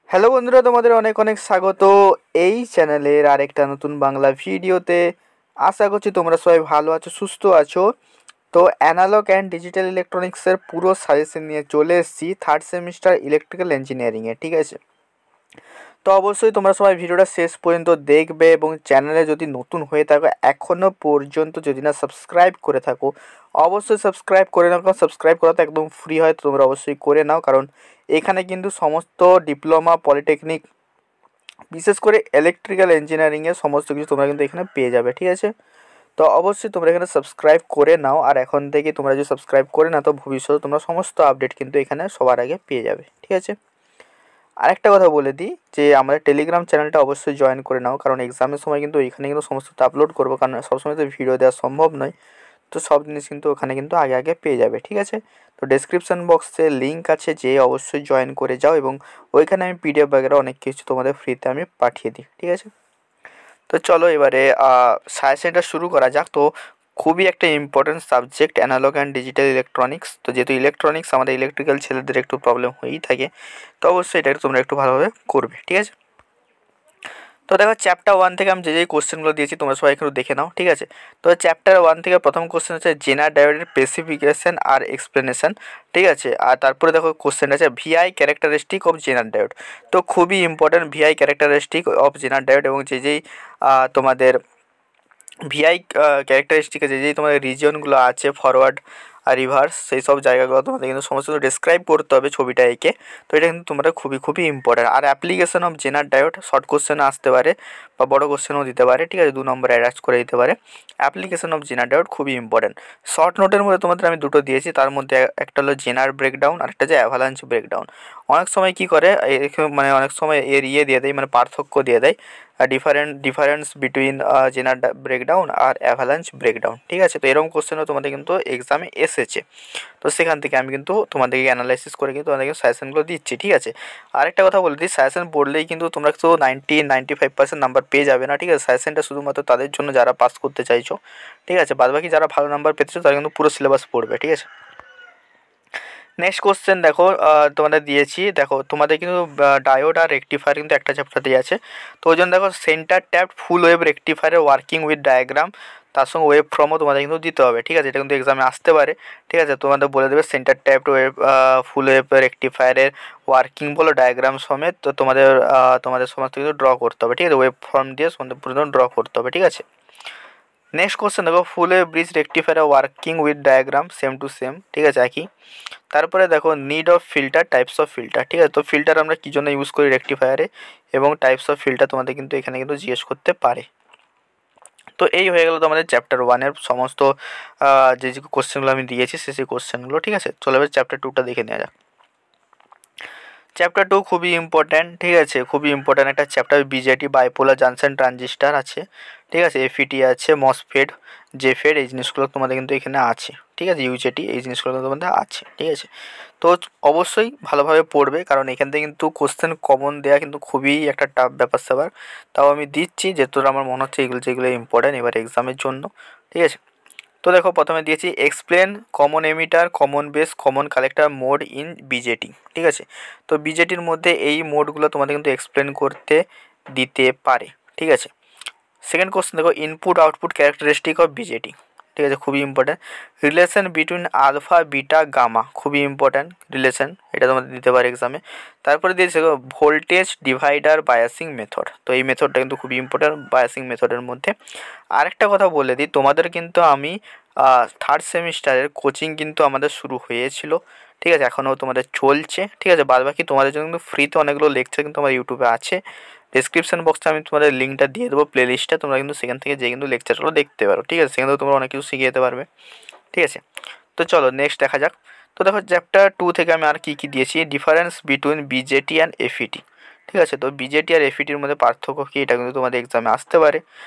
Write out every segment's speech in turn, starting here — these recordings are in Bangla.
হ্যালো বন্ধুরা, তোমাদের অনেক অনেক স্বাগত এই চ্যানেলের আরেকটা নতুন বাংলা ভিডিওতে। আশা করছি তোমরা সবাই ভালো আছো, সুস্থ আছো। তো অ্যানালগ অ্যান্ড ডিজিটাল ইলেকট্রনিক্সের পুরো সাজেশন নিয়ে চলে এসেছি থার্ড সেমিস্টার ইলেকট্রিক্যাল ইঞ্জিনিয়ারিংয়ে। ঠিক আছে, তো অবশ্যই তোমরা সবাই ভিডিওটা শেষ পর্যন্ত দেখবে এবং চ্যানেলে যদি নতুন হয়ে থাকো, এখনও পর্যন্ত যদি না সাবস্ক্রাইব করে থাকো, অবশ্যই সাবস্ক্রাইব করে নাও। কারণ সাবস্ক্রাইব করা তো একদম ফ্রি হয়, তো তোমরা অবশ্যই করে নাও। কারণ এখানে কিন্তু সমস্ত ডিপ্লোমা, পলিটেকনিক, বিশেষ করে ইলেকট্রিক্যাল ইঞ্জিনিয়ারিংয়ের সমস্ত কিছু তোমরা কিন্তু এখানে পেয়ে যাবে। ঠিক আছে, তো অবশ্যই তোমরা এখানে সাবস্ক্রাইব করে নাও। আর এখন থেকে তোমরা যদি সাবস্ক্রাইব করে নাও, তো ভবিষ্যতে তোমরা সমস্ত আপডেট কিন্তু এখানে সবার আগে পেয়ে যাবে। ঠিক আছে, আরেকটা কথা বলে দিই যে আমাদের টেলিগ্রাম চ্যানেলটা অবশ্যই জয়েন করে নাও। কারণ এক্সামের সময় কিন্তু এখানে কিন্তু সমস্ত আপলোড করবো, কারণ সবসময় তো ভিডিও দেওয়া সম্ভব নয়। তো সব জিনিস কিন্তু ওখানে কিন্তু আগে আগে পেয়ে যাবে। ঠিক আছে, তো ডেসক্রিপশন বক্সে লিঙ্ক আছে, যে অবশ্যই জয়েন করে যাও এবং ওইখানে আমি পিডিএফ বাগেরা অনেক কিছু তোমাদের ফ্রিতে আমি পাঠিয়ে দিই। ঠিক আছে, তো চলো এবারে সাজেশনটা শুরু করা যাক। তো খুবই একটা important subject analogue and digital electronics. তো যেহেতু ইলেকট্রনিক্স আমাদের ইলেকট্রিক্যাল ছেলেদের একটু প্রবলেম হয়েই থাকে, তো অবশ্যই এটা তোমরা একটু ভালোভাবে করবে। ঠিক আছে, তো দেখো চ্যাপ্টার 1 থেকে আমি যে কোশ্চেনগুলো দিয়েছি তোমরা সবাই একটু দেখে নাও। ঠিক আছে, তো চ্যাপ্টার 1 থেকে প্রথম কোশ্চেন হচ্ছে জেনার ডায়োডের স্পেসিফিকেশন আর এক্সপ্লেনেশন। ঠিক আছে, আর তারপরে দেখো কোশ্চেন আছে VI characteristic of Zener diode. তো খুবই important VI characteristic of Zener diode, এবং যেই তোমাদের ভিআই ক্যারেক্টারিস্টিকে যেই তোমাদের রিজিয়নগুলো আছে, ফরওয়ার্ড আর রিভার্স, সেই সব জায়গাগুলো তোমাদের কিন্তু সমস্ত ডিসক্রাইব করতে হবে ছবিটা এঁকে। তো এটা কিন্তু তোমরা খুবই খুবই ইম্পর্টেন্ট। আর application of Zener diode short question আসতে পারে বা বড় কোশ্চেনও দিতে পারে। ঠিক আছে, 2 নম্বর অ্যাটাচ করে দিতে পারে। অ্যাপ্লিকেশন অফ জেনার ডায়োড খুবই ইম্পর্টেন্ট। শর্ট নোটের মধ্যে তোমাদের আমি দুটো দিয়েছি, তার মধ্যে একটা হলো জেনার ব্রেকডাউন আর একটা যে অ্যাভালাঞ্চ ব্রেকডাউন। অনেক সময় কী করে মানে অনেক সময় এর দিয়ে দেয়, মানে পার্থক্য দিয়ে দেয়, ডিফারেন্স বিটুইন জেনার ব্রেকডাউন আর অ্যাভালাঞ্চ ব্রেকডাউন। ঠিক আছে, তো এরকম কোশ্চেনও তোমাদের কিন্তু এক্সামে এসেছে। তো সেখান থেকে আমি কিন্তু তোমাদেরকে অ্যানালাইসিস করে কিন্তু তোমাদেরকে সাজেশনগুলো দিচ্ছি। ঠিক আছে, আরেকটা কথা বলে দিই, সাজেশন পড়লেই কিন্তু তোমরা তো 95% নাম্বার পেয়ে যাবে না। ঠিক আছে, সাজেশনটা শুধুমাত্র তাদের জন্য যারা পাস করতে চাইছো। ঠিক আছে, বাদবাকি যারা ভালো নাম্বার পেতেছো তারা কিন্তু পুরো সিলেবাস পড়বে। ঠিক আছে, নেক্সট কোশ্চেন দেখো তোমাদের দিয়েছি। দেখো তোমাদের কিন্তু ডায়োড আর রেকটিফায়ার কিন্তু একটা চ্যাপ্টারতেই আছে। তো ওই জন্য দেখো সেন্টার ট্যাপ ফুল ওয়েভ রেকটিফায়ারের ওয়ার্কিং উইথ ডায়াগ্রাম, তার সঙ্গে ওয়েভ ফর্মও তোমাদের কিন্তু দিতে হবে। ঠিক আছে, এটা কিন্তু এক্সামে আসতে পারে। ঠিক আছে, তোমাদের বলে দেবে centre tap wave full wave রেকটিফায়ারের ওয়ার্কিং বলো ডায়াগ্রাম সমেত। তো তোমাদের তোমাদের সমস্ত কিছু ড্র করতে হবে। ঠিক আছে, ওয়েভ ফর্ম দিয়ে পুরো ড্র করতে হবে। ঠিক আছে, নেক্সট কোশ্চেন দেখো ফুল wave bridge rectifier working with diagram same to same. ঠিক আছে, একই। তারপরে দেখো need of filter, types of filter. ঠিক আছে, তো ফিল্টার আমরা কী জন্য ইউজ করি রেকটিফায়ারে, এবং টাইপস অফ ফিল্টার তোমাদের কিন্তু এখানে কিন্তু জিজ্ঞেস করতে পারে। তো এই হয়ে গেল তোমাদের চ্যাপ্টার 1-এর সমস্ত যে যে কোশ্চেনগুলো আমি দিয়েছি সেই কোশ্চেনগুলো। ঠিক আছে, চলো এবার চ্যাপ্টার 2টা দেখে নেওয়া যাক। চ্যাপ্টার 2 খুবই ইম্পর্ট্যান্ট। ঠিক আছে, খুবই ইম্পর্ট্যান্ট একটা chapter. BJD bipolar junction transistor আছে। ঠিক আছে, এফইটি আছে, মসফেট, জেফেড, এই জিনিসগুলো তোমাদের কিন্তু এখানে আছে। ঠিক আছে, ইউজেটি, এই জিনিসগুলো তোমাদের আছে। ঠিক আছে, তো অবশ্যই ভালোভাবে পড়বে, কারণ এখান থেকে কিন্তু কোশ্চেন কমন দেওয়া কিন্তু খুবই একটা টাফ ব্যাপার স্যাপার। তাও আমি দিচ্ছি যেহেতু আমার মনে হচ্ছে এগুলো যেগুলো ইম্পর্ট্যান্ট এবার এক্সামের জন্য। ঠিক আছে, তো দেখো প্রথমে দিয়েছি explain common emitter, common base, common collector mode in BJD. ঠিক আছে, তো বিজেটির মধ্যে এই মোডগুলো তোমাদের কিন্তু এক্সপ্লেন করতে দিতে পারে। ঠিক আছে, সেকেন্ড কোশ্চেন দেখো input output characteristic of BJT. ঠিক আছে, খুবই important. Relation between alpha beta gamma, খুবই ইম্পর্ট্যান্ট রিলেশন, এটা তোমাদের দিতে পারে এক্সামে। তারপরে দিয়েছে ভোল্টেজ ডিভাইডার বায়াসিং মেথড। তো এই মেথডটা কিন্তু খুবই ইম্পর্ট্যান্ট বায়াসিং মেথডের মধ্যে। আরেকটা কথা বলে দিই, তোমাদের কিন্তু আমি থার্ড সেমিস্টারের কোচিং কিন্তু আমাদের শুরু হয়েছিল। ঠিক আছে, এখনও তোমাদের চলছে। ঠিক আছে, বাদবাকি তোমাদের জন্য কিন্তু ফ্রিতে অনেকগুলো লেকচার কিন্তু আমার ইউটিউবে আছে। ডিসক্রিপশন বক্সে আমি তোমাদের লিঙ্কটা দিয়ে দেবো, প্লে লিস্টটা, তোমরা কিন্তু সেখান থেকে যেয়ে কিন্তু লেকচারগুলো দেখতে পারো। ঠিক আছে, সেখান থেকে তোমরা অনেক কিছু শিখে যেতে পারবে। ঠিক আছে, তো চলো নেক্সট দেখা যাক। তো দেখো চ্যাপ্টার 2 থেকে আমি আর কী কী দিয়েছি, ডিফারেন্স বিটুইন বিজেটি অ্যান্ড এফইটি। ঠিক আছে, তো বিজেটি আর এফইটির মধ্যে পার্থক্য কী, এটা কিন্তু তোমাদের এক্সামে আসতে পারে।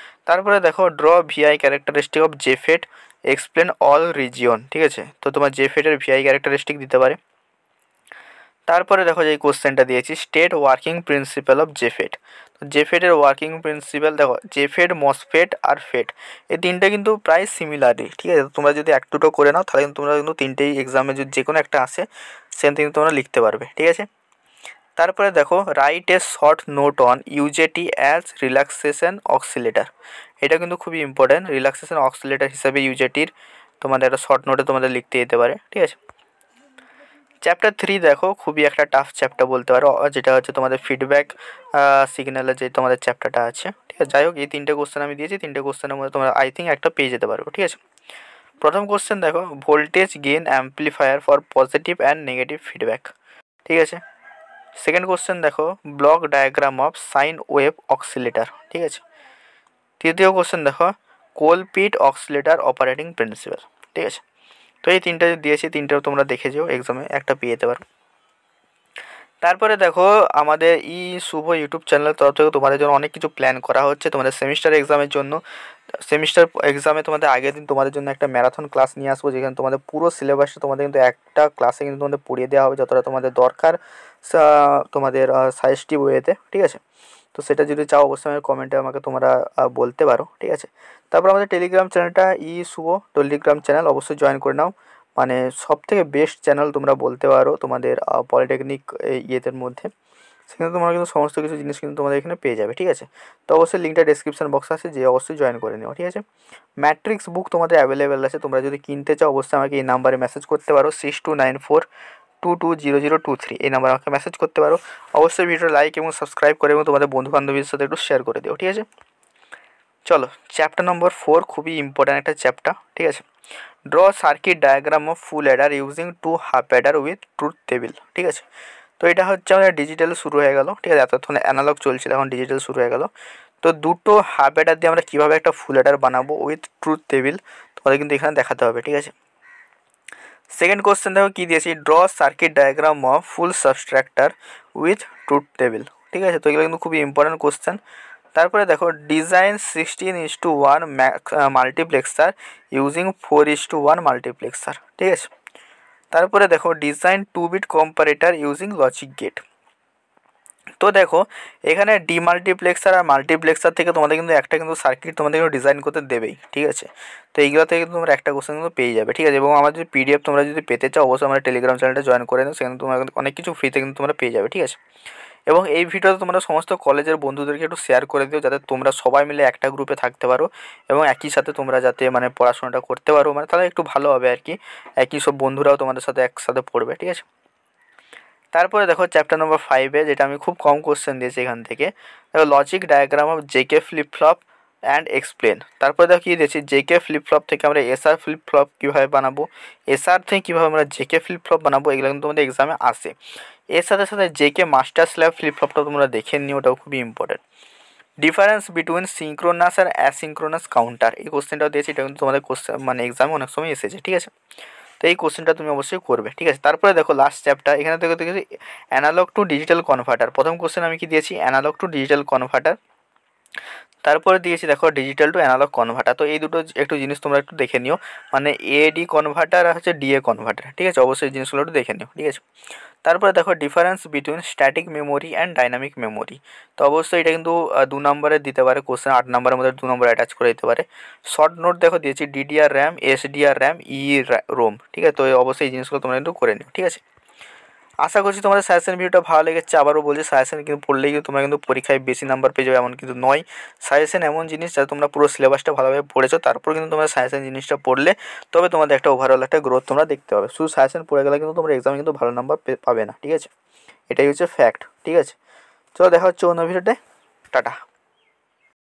তারপরে দেখো draw VI characteristic of JFET, explain all region. ঠিক আছে, তো তোমার জেফেটের ভিআই ক্যারেক্টারিস্টিক দিতে পারে। তারপরে দেখো যে কোশ্চেনটা দিয়েছি স্টেট ওয়ার্কিং প্রিন্সিপাল অফ জেফেট। তো জেফেটের ওয়ার্কিং প্রিন্সিপাল দেখো জেফেট, মসফেট আর ফেট, এই তিনটে কিন্তু প্রায় সিমিলারই। ঠিক আছে, তোমরা যদি এক দুটো করে নাও তাহলে কিন্তু তোমরা কিন্তু তিনটেই এক্সামে যদি যে কোনো একটা আসে সেখান থেকে তোমরা লিখতে পারবে। ঠিক আছে, তারপরে দেখো write a short note on UJT as relaxation oscillator. এটা কিন্তু খুবই ইম্পর্টেন্ট, রিল্যাক্সেশন অক্সিলেটার হিসাবে ইউজেটির তোমাদের একটা শর্ট নোটে তোমাদের লিখতে যেতে পারে, ঠিক আছে। চ্যাপ্টার 3 দেখো খুবই একটা টাফ চ্যাপ্টার বলতে পারো, যেটা হচ্ছে তোমাদের ফিডব্যাক সিগন্যালের যে তোমাদের চ্যাপ্টারটা আছে, ঠিক আছে। যাই হোক, এই 3টে কোশ্চেন আমি দিয়েছি, 3টে কোশ্চেনের মধ্যে তোমরা আই থিঙ্ক একটা পেয়ে যেতে পারো, ঠিক আছে। প্রথম কোশ্চেন দেখো voltage gain amplifier for positive and negative feedback, ঠিক আছে। সেকেন্ড কোশ্চেন দেখো block diagram of sine wave oscillator, ঠিক আছে। তৃতীয় কোশ্চেন দেখো কোলপিট অক্সিলেটার অপারেটিং প্রিন্সিপাল, ঠিক আছে। তো এই 3টে দিয়েছি, 3টেও তোমরা দেখে যেও, এক্সামে একটা পেয়ে যেতে পারো। তারপরে দেখো আমাদের শুভ ইউটিউব চ্যানেলের তরফ থেকে তোমাদের জন্য অনেক কিছু প্ল্যান করা হচ্ছে তোমাদের সেমিস্টার এক্সামের জন্য। সেমিস্টার এক্সামে তোমাদের আগের দিন তোমাদের জন্য একটা ম্যারাথন ক্লাস নিয়ে আসবো, যেখানে তোমাদের পুরো সিলেবাসটা তোমাদের কিন্তু একটা ক্লাসে কিন্তু তোমাদের পড়িয়ে দেওয়া হবে, যতটা তোমাদের দরকার তোমাদের সাজেস্টিভ ওয়েতে, ঠিক আছে। তো সেটা যদি চাও অবশ্যই আমার কমেন্টে আমাকে তোমরা বলতে পারো, ঠিক আছে। তারপর আমাদের টেলিগ্রাম চ্যানেলটা শুভ টেলিগ্রাম চ্যানেল অবশ্যই জয়েন করে নাও, মানে সবথেকে বেস্ট চ্যানেল তোমরা বলতে পারো তোমাদের পলিটেকনিক ইয়েদের মধ্যে। সেখানে তোমরা কিন্তু সমস্ত কিছু জিনিস কিন্তু তোমাদের এখানে পেয়ে যাবে, ঠিক আছে। তো অবশ্যই লিঙ্কটা ডেসক্রিপশন বক্সে আছে, যে অবশ্যই জয়েন করে নিও, ঠিক আছে। ম্যাট্রিক্স বুক তোমাদের অ্যাভেলেবেল আছে, তোমরা যদি কিনতে চাও অবশ্যই আমাকে এই নাম্বারে মেসেজ করতে পারো 6294220023, এই নাম্বারে আমাকে মেসেজ করতে পারো। অবশ্যই ভিডিওটা লাইক এবং সাবস্ক্রাইব করে এবং তোমাদের বন্ধু বান্ধবীর সাথে একটু শেয়ার করে দিও, ঠিক আছে। চলো চ্যাপ্টার নম্বর 4 খুবই ইম্পর্ট্যান্ট একটা চ্যাপ্টার, ঠিক আছে। Draw circuit diagram of full Eder using 2 half Eder with truth table, ঠিক আছে। তো এটা হচ্ছে আমাদের ডিজিটাল শুরু হয়ে গেল, ঠিক আছে। এতক্ষণ অ্যানালগ চলছিল, এখন ডিজিটাল শুরু হয়ে গেল। তো দুটো হাফ অ্যাডার দিয়ে আমরা কীভাবে একটা ফুল অ্যাডার বানাবো উইথ ট্রুথ টেবিল তোমাদের কিন্তু এখানে দেখাতে হবে, ঠিক আছে। সেকেন্ড কোশ্চেন দেখো কী দিয়েছি, draw circuit diagram of full subtractor with truth table, ঠিক আছে। তো এগুলো কিন্তু খুবই ইম্পর্টেন্ট কোশ্চেন। তারপরে দেখো ডিজাইন 16:1 মাল্টিপ্লেক্সার ইউজিং 4:1 মাল্টিপ্লেক্সার, ঠিক আছে। তারপরে দেখো design 2 bit comparator using logic gate. তো দেখো এখানে ডিমাল্টিপ্লেক্সার আর মাল্টিপ্লেক্সার থেকে তোমাদের কিন্তু একটা কিন্তু সার্কিট তোমাদের কিন্তু ডিজাইন করতে দেবেই, ঠিক আছে। তো এইগুলো থেকে কিন্তু তোমরা একটা কোশ্চেন কিন্তু পেয়ে যাবে, ঠিক আছে। এবং আমার যদি পিডিএফ তোমরা যদি পেতে চাও অবশ্যই আমার টেলিগ্রাম চ্যানেলটা জয়েন করে নাও, সেখানে তোমরা অনেক কিছু ফ্রিতে কিন্তু তোমরা পেয়ে যাবে, ঠিক আছে। এবং এই ভিডিওতে তোমরা সমস্ত কলেজের বন্ধুদেরকে একটু শেয়ার করে দিও, যাতে তোমরা সবাই মিলে একটা গ্রুপে থাকতে পারো এবং একই সাথে তোমরা যাতে মানে পড়াশোনাটা করতে পারো, মানে তাহলে একটু ভালো হবে আর কি। একই সব বন্ধুরাও তোমাদের সাথে একসাথে পড়বে, ঠিক আছে। তারপরে দেখো চ্যাপ্টার নম্বর 5-এ, যেটা আমি খুব কম কোশ্চেন দিয়েছি এখান থেকে, দেখো logic diagram of JK flip flop and explain. তারপরে দেখো কী দিয়েছি, জেকে ফ্লিপ ফ্লপ থেকে আমরা এসআর ফ্লিপ ফ্লপ কীভাবে বানাবো, এসআর থেকে কীভাবে আমরা জেকে ফ্লিপ ফ্লপ বানাবো, এগুলো কিন্তু তোমাদের এক্সামে আসে। এর সাথে সাথে জেকে মাস্টার স্ল্যাব ফ্লিপ ফ্লপটাও তোমরা দেখে নিও, ওটাও খুবই ইম্পর্টেন্ট। ডিফারেন্স বিটুইন সিঙ্ক্রোনাস আর অ্যাসিঙ্ক্রোনাস কাউন্টার, এই কোশ্চেনটাও দিয়েছি, এটা কিন্তু তোমাদের কোশ্চেন মানে এক্সামে অনেক সময় এসেছে, ঠিক আছে। তো এই কোশ্চেনটা তুমি অবশ্যই করবে, ঠিক আছে। তারপরে দেখো লাস্ট চ্যাপ্টার, এখানে দেখেছি অ্যানালগ টু ডিজিটাল কনভার্টার। প্রথম কোশ্চেন আমি কি দিয়েছি, অ্যানালগ টু ডিজিটাল কনভার্টার। তারপরে দিয়েছি দেখো ডিজিটাল টু অ্যানালগ কনভার্টার। তো এই দুটো একটু জিনিস তোমরা একটু দেখে নিও, মানে এডি কনভার্টার আর হচ্ছে ডিএ কনভার্টার, ঠিক আছে। অবশ্যই এই জিনিসগুলো একটু দেখে নিও, ঠিক আছে। তারপরে দেখো difference between static memory and dynamic memory. তো অবশ্যই এটা কিন্তু 2 নম্বরে দিতে পারে কোশ্চেন, 8 নম্বরের মধ্যে 2 নম্বর অ্যাটাচ করে দিতে পারে। শর্ট নোট দেখো দিয়েছি DDR RAM, SDR RAM, ROM, ঠিক আছে। তো অবশ্যই এই জিনিসগুলো তোমরা কিন্তু করে নিও, ঠিক আছে। আশা করছি তোমাদের সাজেশন ভিডিওটা ভালো লেগেছে। আবারও বলছি সাজেশন কিন্তু পড়লেই কিন্তু তোমরা কিন্তু পরীক্ষায় বেশি নাম্বার পেয়ে যাবে এমন কিন্তু নয়। সাজেশন এমন জিনিস যাতে তোমরা পুরো সিলেবাসটা ভালোভাবে পড়েছো, তারপর কিন্তু তোমরা সাজেশন জিনিসটা পড়লে তবে তোমাদের একটা ওভারঅল একটা গ্রোথ তোমরা দেখতে পাবে। শুধু সাজেশন পড়ে গেলে কিন্তু তোমরা এক্সামে কিন্তু ভালো নাম্বার পাবে না, ঠিক আছে। এটাই হচ্ছে ফ্যাক্ট, ঠিক আছে। চলো দেখা হচ্ছে অন্য ভিডিওতে, টাটা।